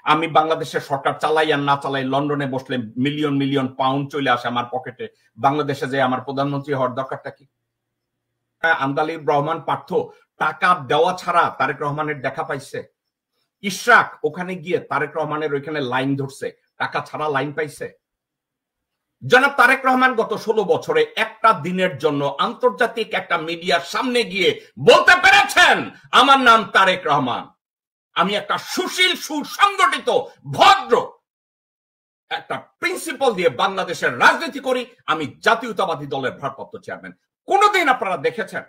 আমি বাংলাদেশের সরকার চালাই আর না চালাই, লন্ডনে বসলে মিলিয়ন মিলিয়ন পাউন্ড চলে আসে আমার পকেটে, বাংলাদেশে যে আমার প্রধানমন্ত্রী হওয়ার দরকারটা কি? আন্দালিব রহমান পার্থ টাকা দেওয়া ছাড়া তারেক রহমানের দেখা পাইছে? ইশরাক ওখানে গিয়ে তারেক রহমানের ওইখানে লাইন ধরছে, টাকা ছাড়া লাইন পাইছে? জনাব তারেক রহমান গত 16 বছরে একটা দিনের জন্য আন্তর্জাতিক একটা মিডিয়ার সামনে গিয়ে বলতে পেরেছেন আমার নাম তারেক রহমান, আমি একটা সুশীল সুসংগঠিত ভদ্র একটা প্রিন্সিপাল দিয়ে বাংলাদেশের রাজনীতি করি, আমি জাতীয়তাবাদী দলের ভারপ্রাপ্ত চেয়ারম্যান? কোনদিন আপনারা দেখেছেন?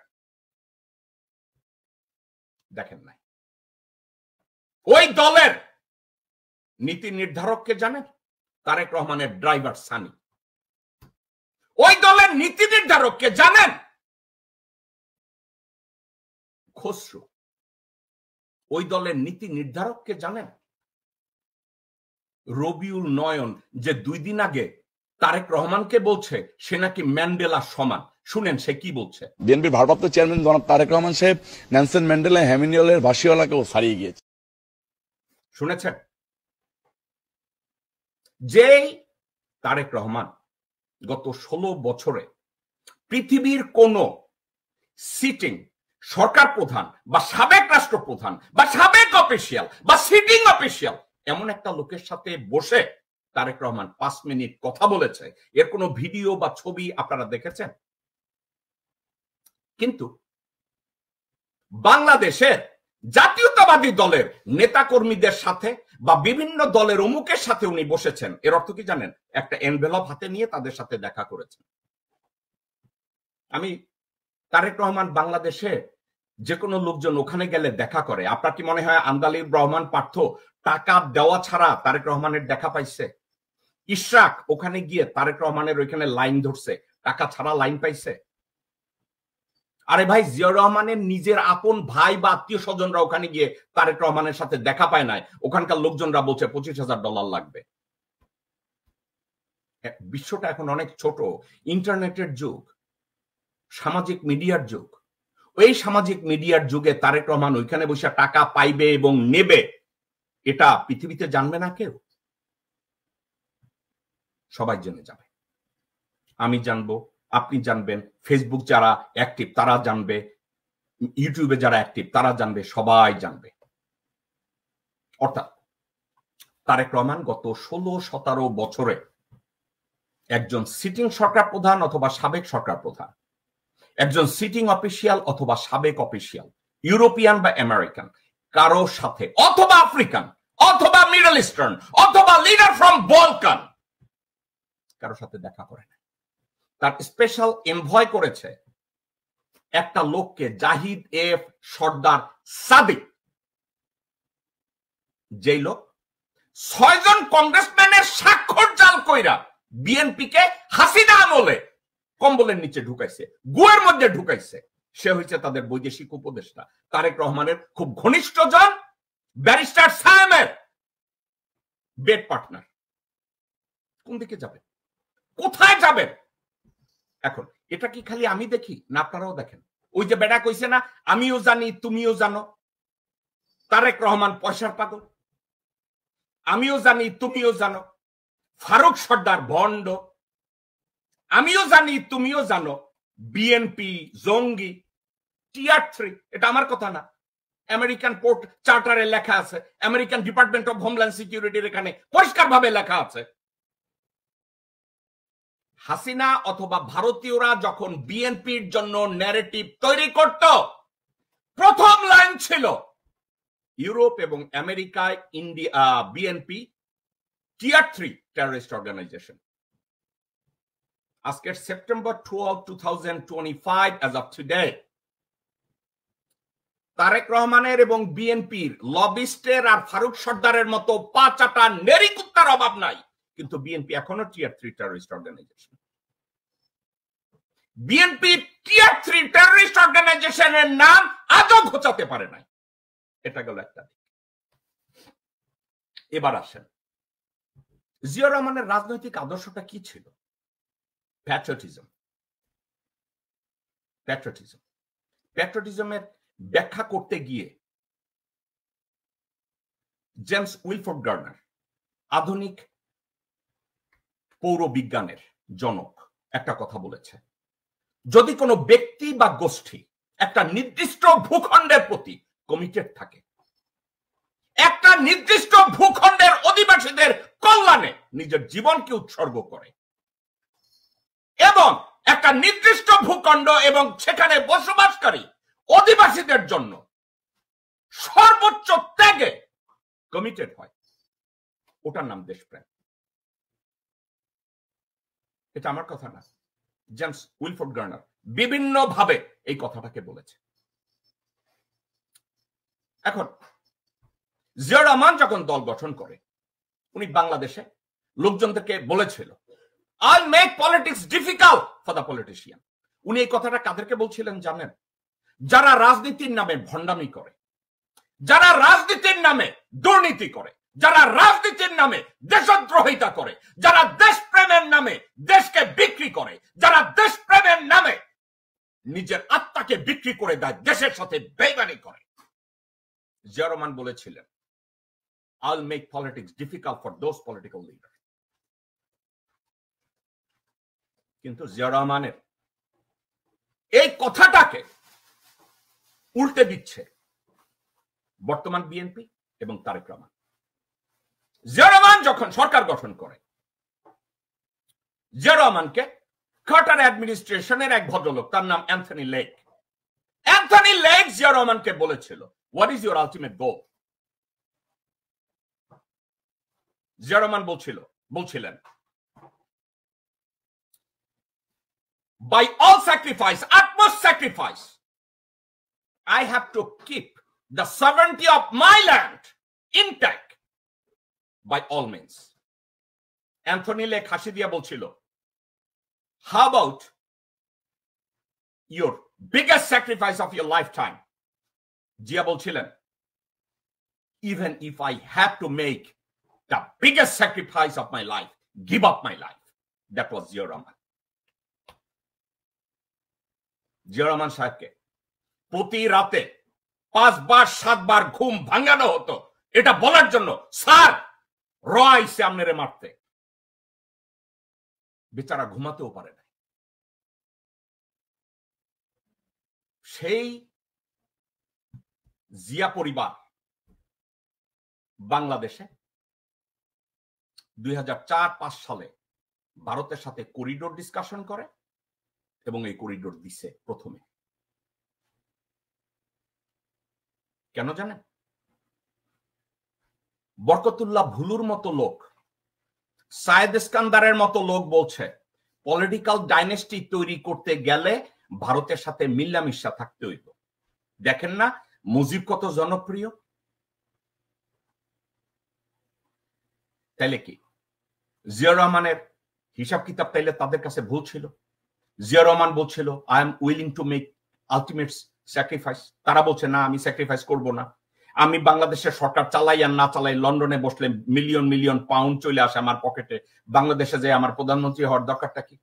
দেখেন নাই। ওই দলের নীতি নির্ধারককে জানেন? তারেক রহমানের ড্রাইভার সানি। ওই দলের নীতি নির্ধারককে জানেন? খসরু। ওই দলের নীতি নির্ধারককে জানেন? রবিউল নয়ন, যে 2 দিন আগে তারেক রহমানকে বলছে সে নাকি ম্যান্ডেলা সমান। শুনেন সে কি বলছে। বিএনপির ভারপ্রাপ্ত চেয়ারম্যান জনাব তারেক রহমান সাহেব নেলসন ম্যান্ডেলা হ্যামিনিয়লের ভাসিওয়ালাকেও ছাড়িয়ে গিয়েছে। শুনেছেন? যেই তারেক রহমান গত 16 বছরে পৃথিবীর কোন সিটিং সরকার প্রধান বা সাবেক রাষ্ট্রপ্রধান বা সাবেক অফিসিয়াল বা সিটিং অফিসিয়াল এমন একটা লোকের সাথে বসে তারেক রহমান 5 মিনিট কথা বলেছে, এর কোনো ভিডিও বা ছবি আপনারা দেখেছেন? কিন্তু বাংলাদেশের জাতীয়তাবাদী দলের নেতাকর্মীদের সাথে বা বিভিন্ন দলের অমুকের সাথে উনি বসেছেন, এর অর্থ কি জানেন? একটা এনভেলপ হাতে নিয়ে তাদের সাথে দেখা করেছেন। আমি তারেক রহমান বাংলাদেশে যে কোনো লোকজন ওখানে গেলে দেখা করে, আপনার কি মনে হয় আন্দালিব রহমান পার্থ টাকা দেওয়া ছাড়া তারেক রহমানের দেখা পাইছে? ইশরাক ওখানে গিয়ে তারেক রহমানের ওইখানে লাইন ধরছে, টাকা ছাড়া লাইন পাইছে? আরে ভাই, জিয়াউর রহমানের নিজের আপন ভাই বা আত্মীয় স্বজনরা ওখানে গিয়ে তারেক রহমানের সাথে দেখা পায় নাই, ওখানকার লোকজনরা বলছে $25,000 লাগবে। বিশ্বটা এখন অনেক ছোট, ইন্টারনেটের যুগ, সামাজিক মিডিয়ার যুগ। ওই সামাজিক মিডিয়ার যুগে তারেক রহমান ওইখানে বসে টাকা পাইবে এবং নেবে, এটা পৃথিবীতে জানবে না কেউ। সবাই জেনে যাবে, আমি জানবো, আপনি জানবেন, ফেসবুক যারা অ্যাক্টিভ তারা জানবে, ইউটিউবে যারা অ্যাক্টিভ তারা জানবে, সবাই জানবে। অর্থাৎ তারেক রহমান গত 16-17 বছরে একজন সিটিং সরকার প্রধান অথবা সাবেক সরকার প্রধান, একজন সিটিং অফিসিয়াল অথবা সাবেক অফিসিয়াল, ইউরোপিয়ান বা আমেরিকান কারো সাথে, অথবা আফ্রিকান অথবা মিডল ইস্টার্ন অথবা লিডার ফ্রম বলকান, কারো সাথে দেখা করে না। তার স্পেশাল এনভয় করেছে একটা লোককে, জাহিদ এফ সর্দার সাদিক, যেই লোক 6 জন কংগ্রেসম্যানের স্বাক্ষর জাল কইরা বিএনপিকে হাসিনা আমলে কম্বলের নিচে ঢুকাইছে, গুয়ের মধ্যে ঢুকাইছে। সে হয়েছে তাদের বৈদেশিক উপদেষ্টা, তারেক রহমানের খুব ঘনিষ্ঠ জন, ব্যারিস্টার সায়েমের বেড পার্টনার। কোন দিকে যাবেন? কোথায় যাবেন? এখন এটা কি খালি আমি দেখি না আপনারাও দেখেন? ওই যে বেটা কইছে না, আমিও জানি তুমিও জানো তারেক রহমান পয়সার পাগল, আমিও জানি তুমিও জানো ফারুক সর্দার ভণ্ড, আমিও জানি তুমিও জানো বিএনপি জঙ্গি, টিয়ার 3। এটা আমার কথা না, আমেরিকান পোর্ট চার্টারে লেখা আছে, আমেরিকান ডিপার্টমেন্ট অফ হোমল্যান্ড সিকিউরিটির এখানে পরিষ্কার ভাবে লেখা আছে। হাসিনা অথবা ভারতীয়রা যখন বিএনপির জন্য ন্যারেটিভ তৈরি করত, প্রথম লাইন ছিল ইউরোপ এবং আমেরিকায় India BNP tier 3 terrorist organisation. আজকের September 12, 2025 as of today, Tarique রহমানের এবং বিএনপির লবিস্টের আর ফারুক সর্দারের মতো 5-8টা নেরিকুত্তার অভাব নাই, কিন্তু বিএনপি এখনো টিয়ার 3 terrorist organisation. BNP tier 3 terrorist অর্গানাইজেশনের নাম আজও ঘোচাতে পারে নাই। এটা গেল একটা দিক। এবার আসেন, জিয়াউর রহমানের রাজনৈতিক আদর্শটা কি ছিল? প্যাট্রিয়টিজম। প্যাট্রিয়টিজম, প্যাট্রিয়টিজমের ব্যাখ্যা করতে গিয়ে জেমস উইলফোর্ড গার্নার, আধুনিক পৌরবিজ্ঞানের জনক, একটা কথা বলেছে, যদি কোনো ব্যক্তি বা গোষ্ঠী একটা নির্দিষ্ট ভূখণ্ডের প্রতি কমিটেড থাকে, একটা নির্দিষ্ট ভূখণ্ডের অধিবাসীদের কল্যাণে নিজের জীবনকে উৎসর্গ করে এবং একটা নির্দিষ্ট ভূখণ্ড এবং সেখানে বসবাসকারী অধিবাসীদের জন্য সর্বোচ্চ ত্যাগে কমিটেড হয়, ওটার নাম দেশপ্রেম। এটা আমার কথা না, জেমস উইলফোর্ড গার্নার বিভিন্ন ভাবে এই কথাটাকে বলেছে। এখন জিয়া রহমান যখন দল গঠন করে, উনি বাংলাদেশে লোকজনদেরকে বলেছিল, I'll make politics difficult for the politician. উনি এই কথাটা কাদেরকে বলছিলেন জানেন? যারা রাজনীতির নামে ভণ্ডামি করে, যারা রাজনীতির নামে দুর্নীতি করে, যারা রাজনীতির নামে দেশদ্রোহিতা করে, যারা দেশপ্রেমের নামে দেশকে বিক্রি করে, যারা দেশপ্রেমের নামে নিজের আত্মাকে বিক্রি করে দেয়, দেশের সাথে বেইমানি করে। জিয়া রহমান বলেছিলেন, I'll make politics difficult for those political leaders. কিন্তু জিয়া রহমানের এই কথাটাকে উল্টে দিচ্ছে বর্তমান বিএনপি এবং তারেক রহমান। জিয়া রহমান যখন সরকার গঠন করে, জিয়া রহমানকে কার্টার অ্যাডমিনিস্ট্রেশনের এক ভদ্রলোক, তার নাম Anthony lake, Anthony lake Zia রহমানকে বলেছিল, what is your ultimate goal? Zia Rahman বলছিলেন, by all sacrifice, utmost sacrifice, I have to keep the sovereignty of my land intact by all means. Anthony Lake হাসি দিয়া বলছিল, how about your biggest sacrifice of your lifetime? Zia বলছিলেন, even if I have to make the biggest sacrifice of my life, give up my life. That was Zia Rahman. Zia Rahman সাহেবকে প্রতি রাতে 5 বার 7 বার ঘুম ভাঙানো হতো এটা বলার জন্য, স্যার রয়সে আমনেরে মারতে। বেচারা ঘুমাতেও পারে না। সেই জিয়া পরিবার বাংলাদেশে 2004-5 সালে ভারতের সাথে করিডোর ডিসকাশন করে এবং এই করিডোর দিছে প্রথমে। কেন জানেন? বরকতুল্লাহ ভুলুর মতো লোক, সায়েদ ইস্কান্দারের মতো লোক বলছে, পলিটিক্যাল ডাইনেস্টি তৈরি করতে গেলে ভারতের সাথে মিল্লামিশা থাকতে হইব। দেখেন না মুজিব কত জনপ্রিয়? তাইলে কি জিয়া রহমানের হিসাব কিতাব তাইলে তাদের কাছে ভুল ছিল? জিয়া রহমান বলছিল, I am willing to make ultimate sacrifice. তারা বলছে, না আমি স্যাক্রিফাইস করব না, আমি বাংলাদেশের সরকার চালাই আর না চালাই, লন্ডনে বসলে মিলিয়ন মিলিয়ন পাউন্ড চলে আসে আমার পকেটে, বাংলাদেশে যে আমার প্রধানমন্ত্রী হওয়ার দরকারটা কি?